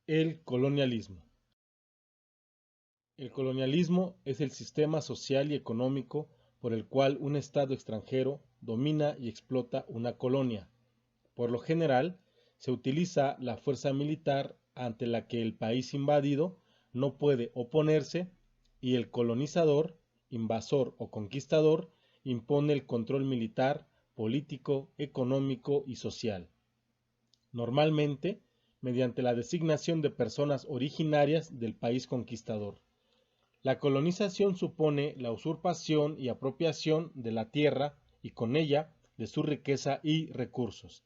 El colonialismo. El colonialismo es el sistema social y económico por el cual un Estado extranjero domina y explota una colonia. Por lo general, se utiliza la fuerza militar ante la que el país invadido no puede oponerse y el colonizador, invasor o conquistador impone el control militar, político, económico y social. Normalmente, mediante la designación de personas originarias del país conquistador. La colonización supone la usurpación y apropiación de la tierra y con ella de su riqueza y recursos,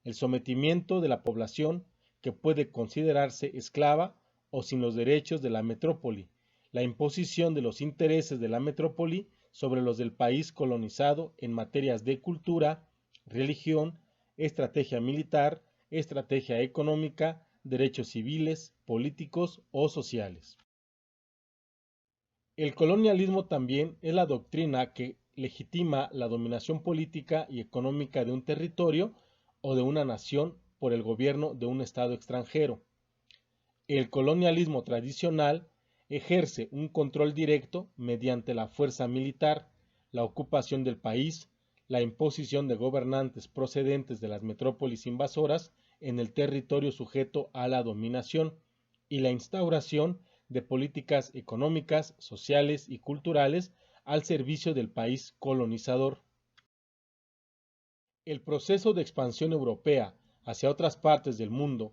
el sometimiento de la población que puede considerarse esclava o sin los derechos de la metrópoli, la imposición de los intereses de la metrópoli sobre los del país colonizado en materias de cultura, religión, estrategia militar, estrategia económica, derechos civiles, políticos o sociales. El colonialismo también es la doctrina que legitima la dominación política y económica de un territorio o de una nación por el gobierno de un Estado extranjero. El colonialismo tradicional ejerce un control directo mediante la fuerza militar, la ocupación del país, la imposición de gobernantes procedentes de las metrópolis invasoras en el territorio sujeto a la dominación y la instauración de políticas económicas, sociales y culturales al servicio del país colonizador. El proceso de expansión europea hacia otras partes del mundo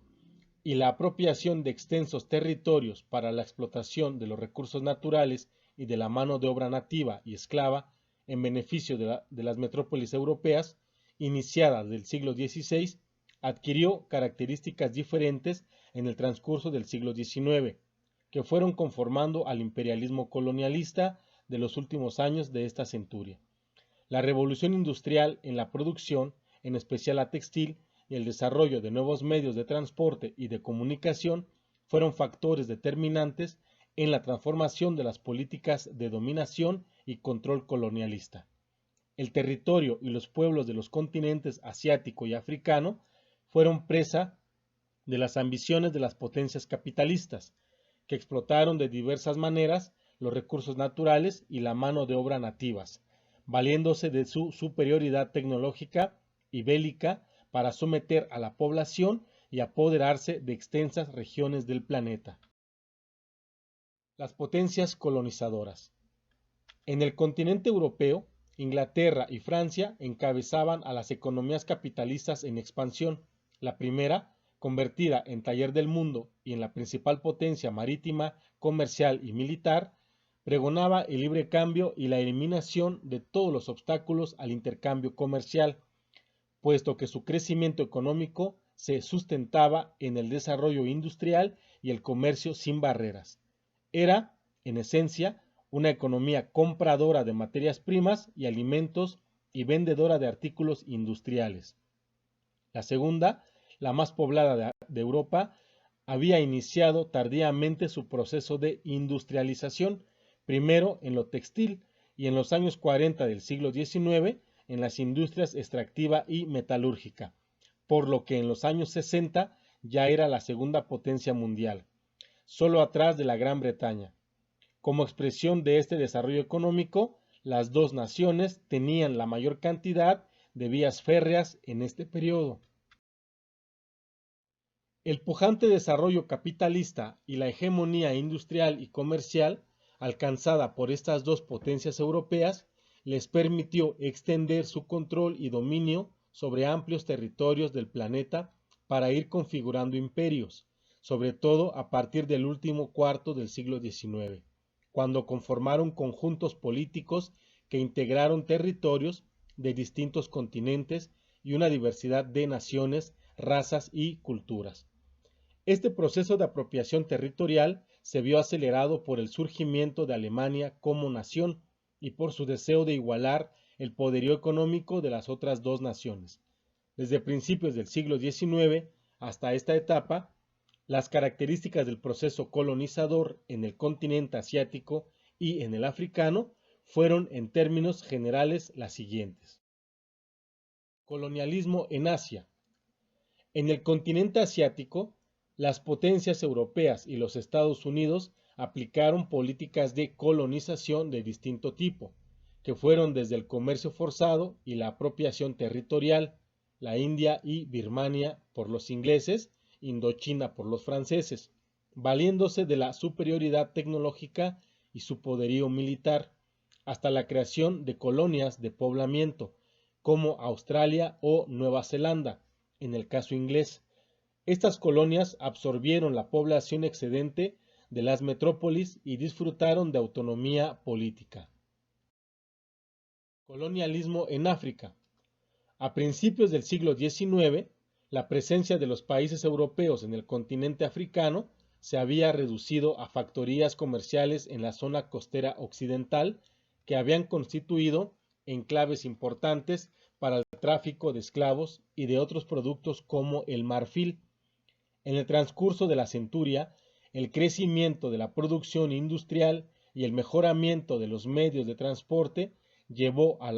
y la apropiación de extensos territorios para la explotación de los recursos naturales y de la mano de obra nativa y esclava en beneficio de las metrópolis europeas, iniciada del siglo XVI, adquirió características diferentes en el transcurso del siglo XIX, que fueron conformando al imperialismo colonialista de los últimos años de esta centuria. La revolución industrial en la producción, en especial la textil, y el desarrollo de nuevos medios de transporte y de comunicación fueron factores determinantes en la transformación de las políticas de dominación y control colonialista. El territorio y los pueblos de los continentes asiático y africano fueron presa de las ambiciones de las potencias capitalistas, que explotaron de diversas maneras los recursos naturales y la mano de obra nativas, valiéndose de su superioridad tecnológica y bélica para someter a la población y apoderarse de extensas regiones del planeta. Las potencias colonizadoras. En el continente europeo, Inglaterra y Francia encabezaban a las economías capitalistas en expansión. La primera, convertida en taller del mundo y en la principal potencia marítima, comercial y militar, pregonaba el libre cambio y la eliminación de todos los obstáculos al intercambio comercial, puesto que su crecimiento económico se sustentaba en el desarrollo industrial y el comercio sin barreras. Era, en esencia, una economía compradora de materias primas y alimentos y vendedora de artículos industriales. La segunda, la más poblada de Europa, había iniciado tardíamente su proceso de industrialización, primero en lo textil y en los años 40 del siglo XIX en las industrias extractiva y metalúrgica, por lo que en los años 60 ya era la segunda potencia mundial, solo atrás de la Gran Bretaña. Como expresión de este desarrollo económico, las dos naciones tenían la mayor cantidad de vías férreas en este periodo. El pujante desarrollo capitalista y la hegemonía industrial y comercial alcanzada por estas dos potencias europeas les permitió extender su control y dominio sobre amplios territorios del planeta para ir configurando imperios, sobre todo a partir del último cuarto del siglo XIX, cuando conformaron conjuntos políticos que integraron territorios de distintos continentes y una diversidad de naciones, razas y culturas. Este proceso de apropiación territorial se vio acelerado por el surgimiento de Alemania como nación y por su deseo de igualar el poderío económico de las otras dos naciones. Desde principios del siglo XIX hasta esta etapa, las características del proceso colonizador en el continente asiático y en el africano fueron en términos generales las siguientes. Colonialismo en Asia. En el continente asiático, Las potencias europeas y los Estados Unidos aplicaron políticas de colonización de distinto tipo, que fueron desde el comercio forzado y la apropiación territorial, la India y Birmania por los ingleses, Indochina por los franceses, valiéndose de la superioridad tecnológica y su poderío militar, hasta la creación de colonias de poblamiento, como Australia o Nueva Zelanda, en el caso inglés. Estas colonias absorbieron la población excedente de las metrópolis y disfrutaron de autonomía política. Colonialismo en África. A principios del siglo XIX, la presencia de los países europeos en el continente africano se había reducido a factorías comerciales en la zona costera occidental que habían constituido enclaves importantes para el tráfico de esclavos y de otros productos como el marfil. En el transcurso de la centuria, el crecimiento de la producción industrial y el mejoramiento de los medios de transporte llevó a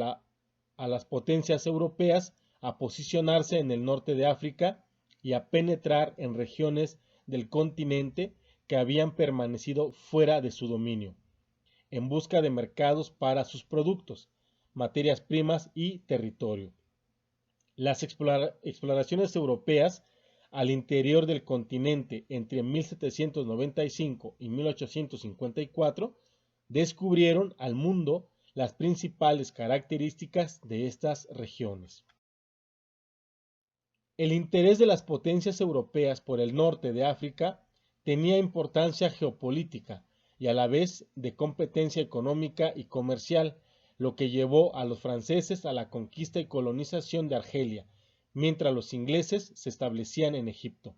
las potencias europeas a posicionarse en el norte de África y a penetrar en regiones del continente que habían permanecido fuera de su dominio, en busca de mercados para sus productos, materias primas y territorio. Las exploraciones europeas al interior del continente entre 1795 y 1854 descubrieron al mundo las principales características de estas regiones. El interés de las potencias europeas por el norte de África tenía importancia geopolítica y a la vez de competencia económica y comercial, lo que llevó a los franceses a la conquista y colonización de Argelia, mientras los ingleses se establecían en Egipto.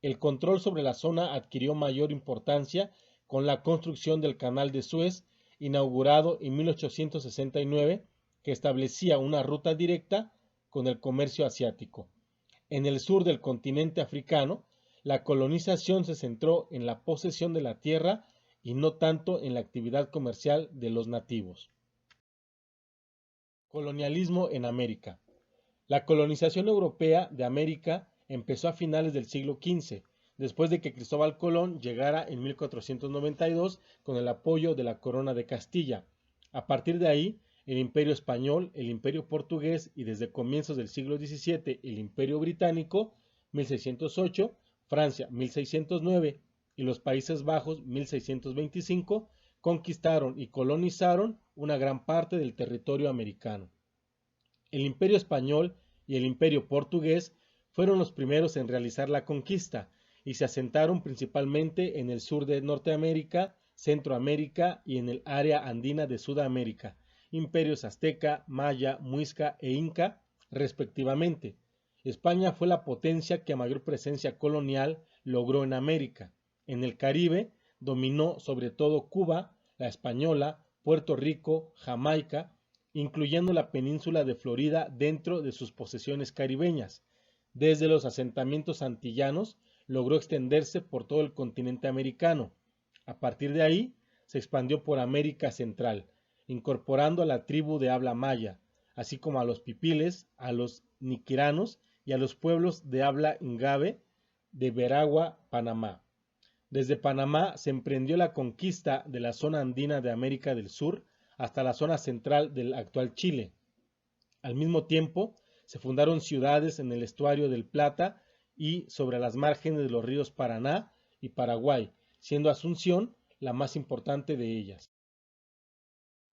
El control sobre la zona adquirió mayor importancia con la construcción del Canal de Suez, inaugurado en 1869, que establecía una ruta directa con el comercio asiático. En el sur del continente africano, la colonización se centró en la posesión de la tierra y no tanto en la actividad comercial de los nativos. Colonialismo en América. La colonización europea de América empezó a finales del siglo XV, después de que Cristóbal Colón llegara en 1492 con el apoyo de la Corona de Castilla. A partir de ahí, el Imperio Español, el Imperio Portugués y desde comienzos del siglo XVII el Imperio Británico, 1608, Francia, 1609 y los Países Bajos, 1625, conquistaron y colonizaron una gran parte del territorio americano. El Imperio Español y el Imperio Portugués fueron los primeros en realizar la conquista y se asentaron principalmente en el sur de Norteamérica, Centroamérica y en el área andina de Sudamérica, imperios azteca, maya, muisca e inca, respectivamente. España fue la potencia que mayor presencia colonial logró en América. En el Caribe dominó sobre todo Cuba, la Española, Puerto Rico, Jamaica, incluyendo la península de Florida dentro de sus posesiones caribeñas. Desde los asentamientos antillanos logró extenderse por todo el continente americano. A partir de ahí se expandió por América Central, incorporando a la tribu de habla maya, así como a los pipiles, a los niquiranos y a los pueblos de habla ngave de Veragua, Panamá. Desde Panamá se emprendió la conquista de la zona andina de América del Sur hasta la zona central del actual Chile. Al mismo tiempo, se fundaron ciudades en el estuario del Plata y sobre las márgenes de los ríos Paraná y Paraguay, siendo Asunción la más importante de ellas.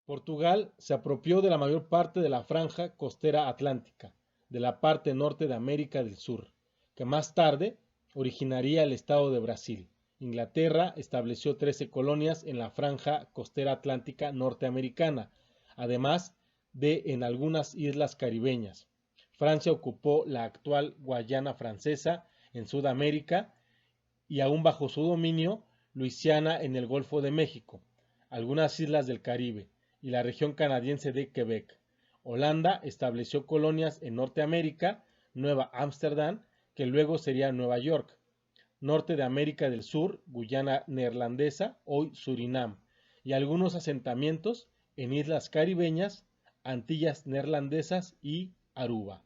Portugal se apropió de la mayor parte de la franja costera atlántica, de la parte norte de América del Sur, que más tarde originaría el estado de Brasil. Inglaterra estableció 13 colonias en la franja costera atlántica norteamericana, además de en algunas islas caribeñas. Francia ocupó la actual Guayana Francesa en Sudamérica y aún bajo su dominio, Luisiana en el Golfo de México, algunas islas del Caribe y la región canadiense de Quebec. Holanda estableció colonias en Norteamérica, Nueva Ámsterdam, que luego sería Nueva York, norte de América del Sur, Guyana neerlandesa, hoy Surinam, y algunos asentamientos en islas caribeñas, Antillas neerlandesas y Aruba.